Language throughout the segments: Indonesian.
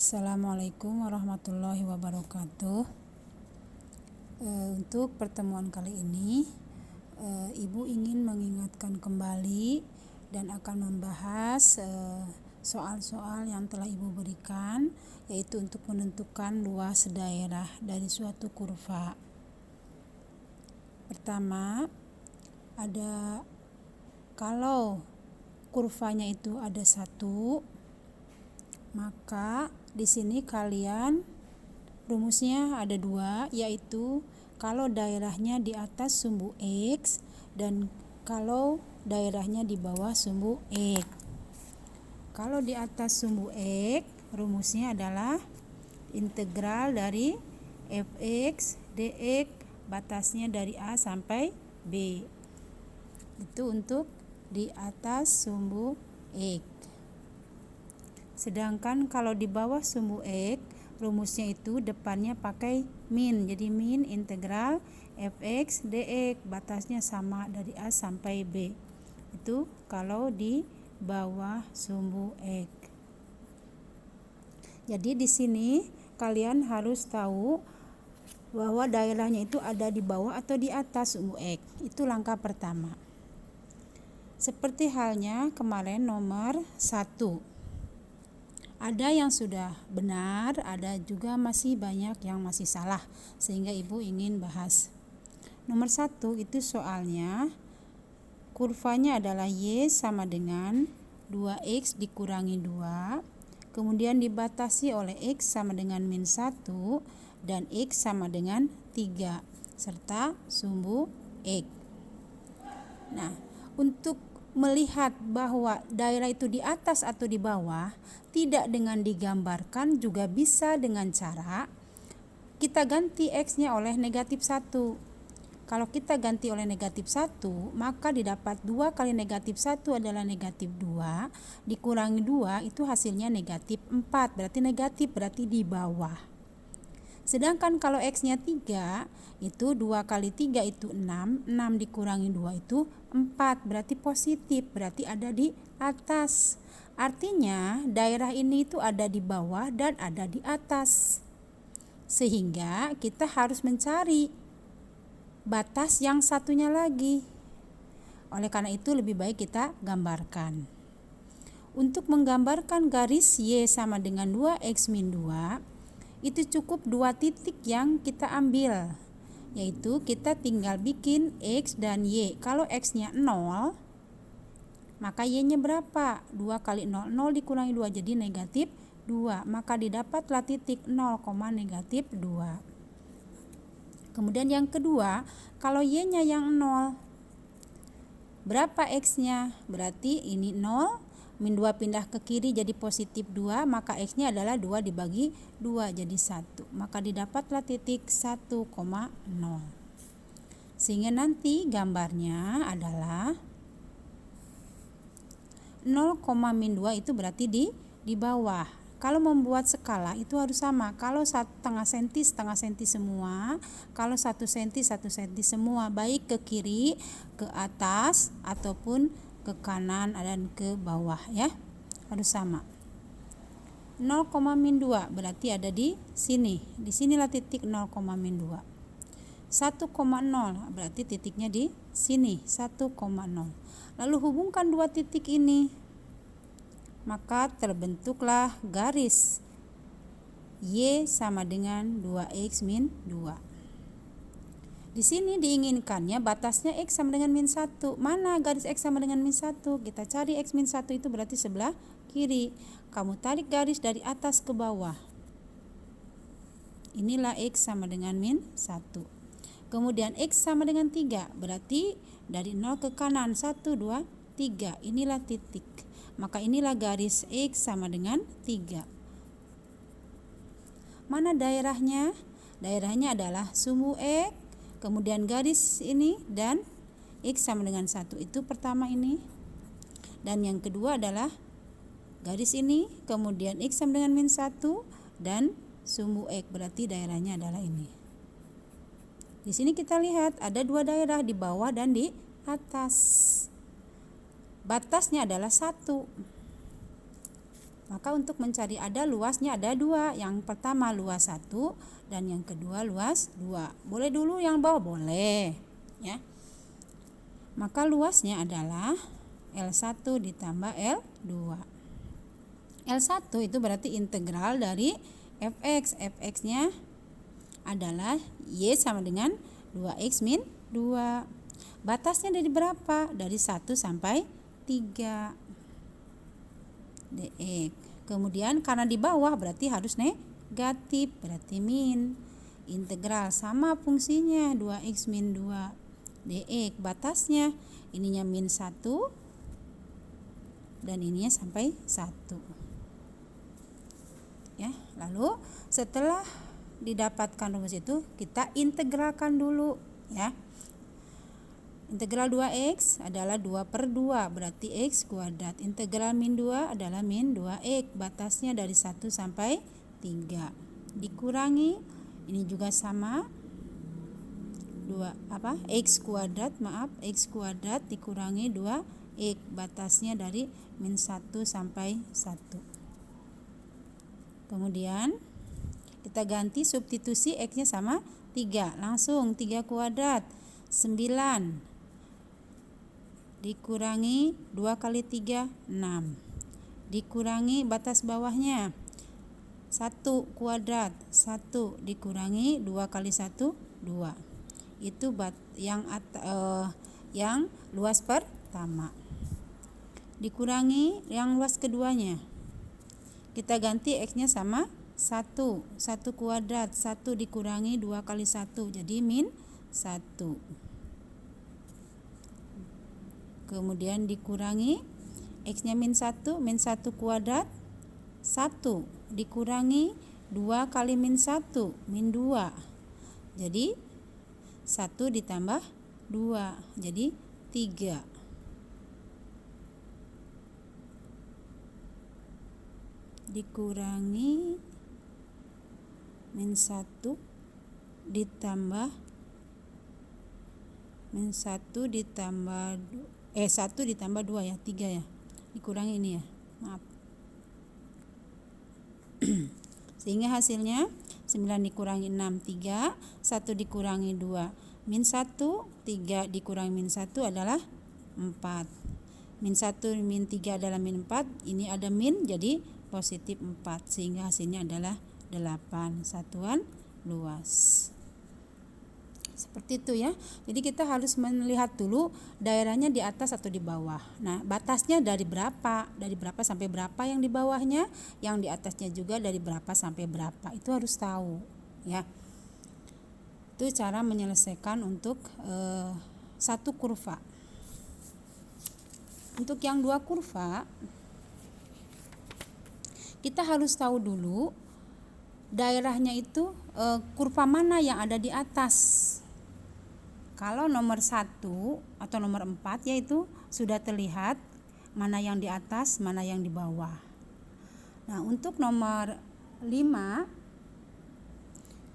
Assalamualaikum warahmatullahi wabarakatuh. Untuk pertemuan kali ini, Ibu ingin mengingatkan kembali dan akan membahas soal-soal yang telah Ibu berikan, yaitu untuk menentukan luas daerah dari suatu kurva. Pertama, ada kalau kurvanya itu ada 1, maka di sini kalian rumusnya ada 2, yaitu kalau daerahnya di atas sumbu X dan kalau daerahnya di bawah sumbu X. Kalau di atas sumbu X, rumusnya adalah integral dari fx dx, batasnya dari A sampai B. Itu untuk di atas sumbu X. Sedangkan kalau di bawah sumbu X, rumusnya itu depannya pakai min. Jadi min integral fx dx, batasnya sama dari A sampai B. Itu kalau di bawah sumbu X. Jadi di sini kalian harus tahu bahwa daerahnya itu ada di bawah atau di atas sumbu X. Itu langkah pertama. Seperti halnya kemarin nomor 1. Ada yang sudah benar, ada juga masih banyak yang masih salah, sehingga Ibu ingin bahas. Nomor 1 itu soalnya kurvanya adalah Y sama dengan 2X dikurangi 2, kemudian dibatasi oleh X sama dengan min 1 dan X sama dengan 3, serta sumbu X. Nah, untuk melihat bahwa daerah itu di atas atau di bawah, tidak dengan digambarkan, juga bisa dengan cara kita ganti X-nya oleh negatif 1. Kalau kita ganti oleh negatif 1, maka didapat 2 kali negatif 1 adalah negatif 2, dikurangi 2 itu hasilnya negatif 4, berarti negatif, berarti di bawah. Sedangkan kalau X-nya 3, itu 2 kali 3 itu 6, 6 dikurangi 2 itu 4, berarti positif, berarti ada di atas. Artinya daerah ini itu ada di bawah dan ada di atas. Sehingga kita harus mencari batas yang satunya lagi. Oleh karena itu lebih baik kita gambarkan. Untuk menggambarkan garis Y sama dengan 2X min 2, itu cukup 2 titik yang kita ambil, yaitu kita tinggal bikin X dan Y. Kalau X-nya 0, maka Y-nya berapa? 2 kali 0, 0 dikurangi 2 jadi negatif 2, maka didapatlah titik 0, negatif 2. Kemudian yang kedua, kalau Y-nya yang 0, berapa X-nya? Berarti ini 0, min 2 pindah ke kiri jadi positif 2, maka X-nya adalah 2 dibagi 2 jadi 1. Maka didapatlah titik 1,0. Sehingga nanti gambarnya adalah 0, min 2 itu berarti di bawah. Kalau membuat skala itu harus sama. Kalau setengah senti semua, kalau 1 senti semua, baik ke kiri, ke atas ataupun ke kanan dan ke bawah ya. Harus sama. 0, min 2 berarti ada di sini. Di sinilah titik 0, min 2. 1,0 berarti titiknya di sini, 1,0. Lalu hubungkan dua titik ini. Maka terbentuklah garis Y sama dengan 2X min 2. Di sini diinginkannya batasnya X sama dengan min 1. Mana garis X sama dengan min 1? Kita cari X min 1 itu berarti sebelah kiri. Kamu tarik garis dari atas ke bawah. Inilah X sama dengan min 1. Kemudian X sama dengan 3. Berarti dari 0 ke kanan 1, 2, 3. Inilah titik. Maka inilah garis X sama dengan 3. Mana daerahnya? Daerahnya adalah sumbu X, kemudian garis ini dan X sama dengan 1. Itu pertama ini. Dan yang kedua adalah garis ini, kemudian X sama dengan min 1 dan sumbu X, berarti daerahnya adalah ini. Di sini kita lihat ada 2 daerah, di bawah dan di atas. Batasnya adalah 1. Maka untuk mencari ada luasnya ada dua. Yang pertama luas 1 dan yang kedua luas 2. Boleh dulu yang bawah? Boleh. Ya. Maka luasnya adalah L1 ditambah L2. L1 itu berarti integral dari fx. Fx-nya adalah Y sama dengan 2x min 2. Batasnya dari berapa? Dari 1 sampai 3 dx. Kemudian karena di bawah berarti harus negatif, berarti min. Integral sama fungsinya 2x min 2 dx. Batasnya ininya min 1 dan ininya sampai 1. Ya, lalu setelah didapatkan rumus itu kita integralkan dulu ya. Integral 2x adalah 2/2 berarti x kuadrat. Integral min 2 adalah min 2x. Batasnya dari 1 sampai 3. Dikurangi ini juga sama x kuadrat dikurangi 2x. Batasnya dari min 1 sampai 1. Kemudian kita ganti substitusi x-nya sama 3. Langsung 3 kuadrat 9 dikurangi 2 kali 3 6. Dikurangi batas bawahnya 1 kuadrat 1 dikurangi 2 kali 1 2. Itu yang luas pertama. Dikurangi yang luas keduanya. Kita ganti x-nya sama 1 kuadrat 1 dikurangi 2 kali 1 jadi min 1. Kemudian dikurangi x-nya min 1 kuadrat 1 dikurangi 2 kali min 1 min 2. Jadi 1 ditambah 2 jadi 3. Dikurangi min 1 ditambah min 1 ditambah 1 ditambah 2 ya, 3 ya. Dikurangi ini ya. Maaf. Sehingga hasilnya 9 dikurangi 6 3, 1 dikurangi 2 min 1, 3 dikurangi min 1 adalah 4. Min 1 min 3 adalah min 4. Ini ada min jadi positif 4 sehingga hasilnya adalah 8 satuan luas. Seperti itu ya. Jadi kita harus melihat dulu daerahnya di atas atau di bawah. Nah, batasnya dari berapa? Dari berapa sampai berapa yang di bawahnya? Yang di atasnya juga dari berapa sampai berapa? Itu harus tahu ya. Itu cara menyelesaikan untuk satu kurva. Untuk yang 2 kurva kita harus tahu dulu daerahnya itu kurva mana yang ada di atas. Kalau nomor 1 atau nomor 4 yaitu sudah terlihat mana yang di atas, mana yang di bawah. Nah, untuk nomor 5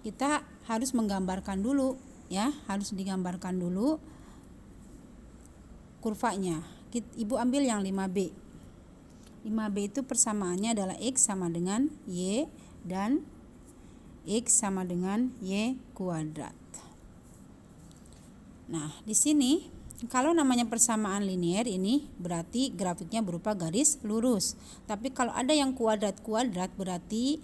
kita harus menggambarkan dulu ya, harus digambarkan dulu kurvanya. Ibu ambil yang 5B. 5B itu persamaannya adalah x sama dengan y dan x sama dengan y kuadrat. Nah, di sini kalau namanya persamaan linear ini berarti grafiknya berupa garis lurus. Tapi kalau ada yang kuadrat-kuadrat berarti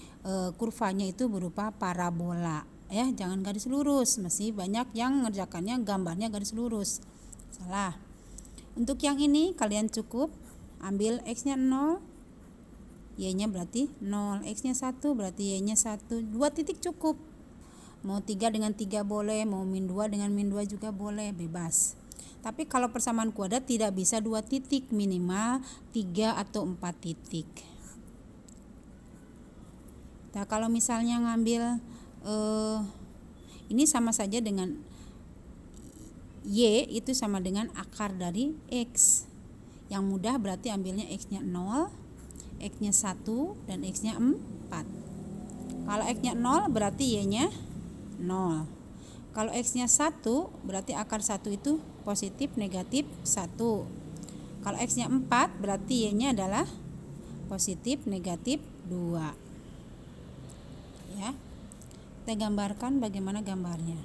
kurvanya itu berupa parabola. Ya, jangan garis lurus. Masih banyak yang mengerjakannya gambarnya garis lurus. Salah. Untuk yang ini kalian cukup ambil x-nya 0, y-nya berarti 0, x-nya 1 berarti y-nya 1. 2 titik cukup. Mau 3 dengan 3 boleh, mau min 2 dengan min 2 juga boleh, bebas. Tapi kalau persamaan kuadrat tidak bisa 2 titik, minimal 3 atau 4 titik. Nah, kalau misalnya ngambil ini sama saja dengan y itu sama dengan akar dari x. Yang mudah berarti ambilnya x-nya 0, x-nya 1 dan x-nya 4. Kalau x-nya 0 berarti y-nya 0. Kalau x-nya 1 berarti akar 1 itu positif negatif 1. Kalau x-nya 4 berarti y-nya adalah positif, negatif 2. Ya. Kita gambarkan bagaimana gambarnya.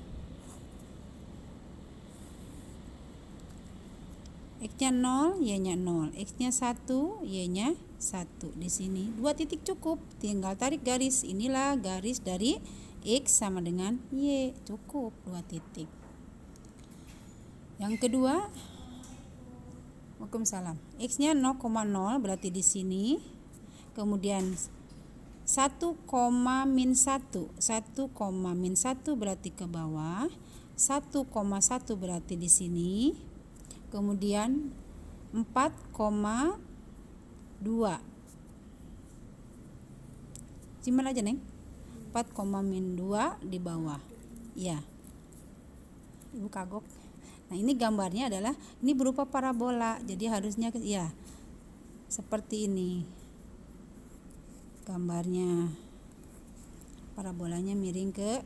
X-nya 0, Y-nya 0. X-nya 1, Y-nya 1. Di sini 2 titik cukup. Tinggal tarik garis. Inilah garis dari X sama dengan Y. Cukup 2 titik. Yang kedua, Waalaikumsalam. X-nya 0,0 berarti di sini. Kemudian 1, min 1. 1, min 1 berarti ke bawah. 1,1 berarti di sini. Kemudian 4,2. Simpan aja, Neng. 4, min 2 di bawah. Ya. Ibu kagok. Nah, ini gambarnya adalah ini berupa parabola. Jadi harusnya ya seperti ini. Gambarnya. Parabolanya miring ke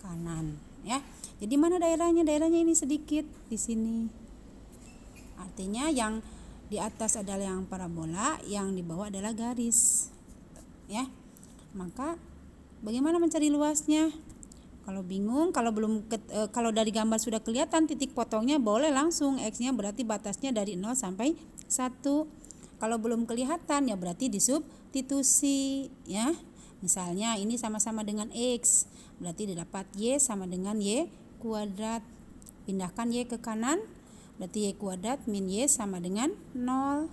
kanan, ya. Jadi mana daerahnya? Daerahnya ini sedikit di sini. Artinya yang di atas adalah yang parabola, yang di bawah adalah garis. Ya. Maka bagaimana mencari luasnya? Kalau bingung, kalau dari gambar sudah kelihatan titik potongnya, boleh langsung X-nya berarti batasnya dari 0 sampai 1. Kalau belum kelihatan ya berarti disubstitusi, ya. Misalnya ini sama-sama dengan X, berarti didapat Y sama dengan Y kuadrat. Pindahkan Y ke kanan, berarti Y kuadrat min Y sama dengan 0.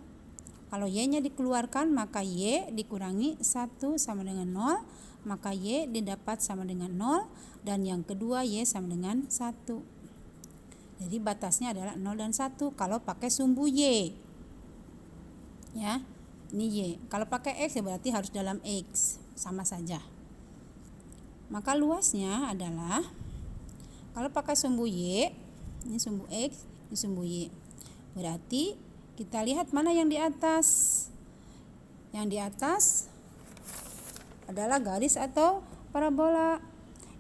Kalau Y-nya dikeluarkan, maka Y dikurangi 1 sama dengan 0, maka Y didapat sama dengan 0, dan yang kedua Y sama dengan 1. Jadi batasnya adalah 0 dan 1 kalau pakai sumbu Y. Ya, ini Y. Kalau pakai X ya berarti harus dalam X, sama saja. Maka luasnya adalah kalau pakai sumbu Y, ini sumbu X, ini sumbu Y. Berarti kita lihat mana yang di atas. Yang di atas adalah garis atau parabola.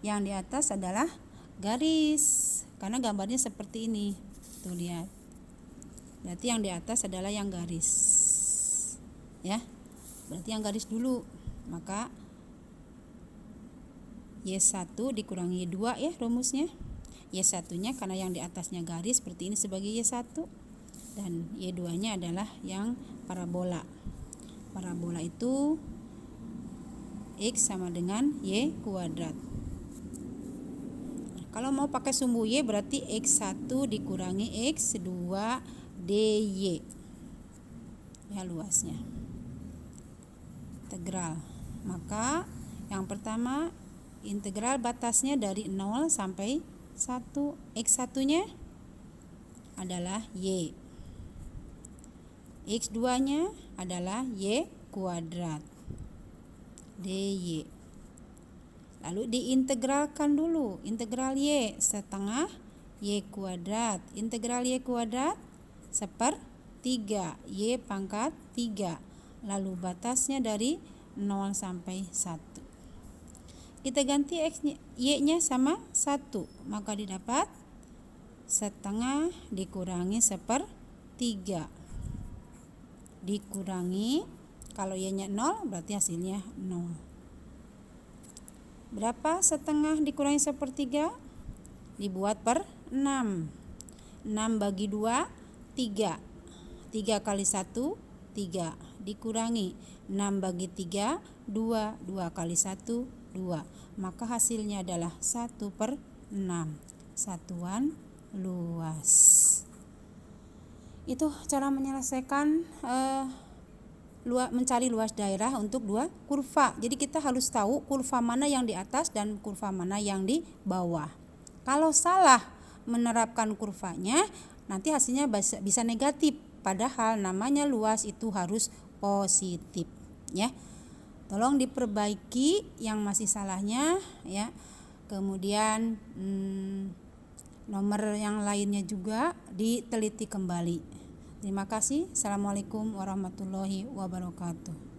Yang di atas adalah garis. Karena gambarnya seperti ini. Tuh lihat. Berarti yang di atas adalah yang garis. Ya. Berarti yang garis dulu. Maka Y1 dikurangi 2 ya rumusnya. Y1-nya karena yang di atasnya garis seperti ini sebagai Y1. Dan Y2-nya adalah yang parabola. Parabola itu X sama dengan Y kuadrat. Kalau mau pakai sumbu Y berarti X1 dikurangi X2 dy. Ya luasnya. Integral. Maka yang pertama integral batasnya dari 0 sampai 1. X1-nya adalah Y. X2-nya adalah Y kuadrat dy. Lalu diintegralkan dulu. Integral Y setengah Y kuadrat. Integral Y kuadrat 1/3 Y pangkat 3. Lalu batasnya dari 0 sampai 1. Kita ganti Y-nya sama 1. Maka didapat setengah dikurangi 1/3. Dikurangi, kalau Y-nya 0 berarti hasilnya 0. Berapa setengah dikurangi 1/3? Dibuat per 6. 6 bagi 2, 3. 3 kali 1, 3. Dikurangi 6 bagi 3, 2. 2 kali 1, 2. Maka hasilnya adalah 1/6. Satuan luas. Itu cara menyelesaikan mencari luas daerah untuk dua kurva. Jadi kita harus tahu kurva mana yang di atas dan kurva mana yang di bawah. Kalau salah menerapkan kurvanya, nanti hasilnya bisa negatif. Padahal namanya luas itu harus positif, ya. Tolong diperbaiki yang masih salahnya, ya. Kemudian nomor yang lainnya juga diteliti kembali. Terima kasih. Assalamualaikum warahmatullahi wabarakatuh.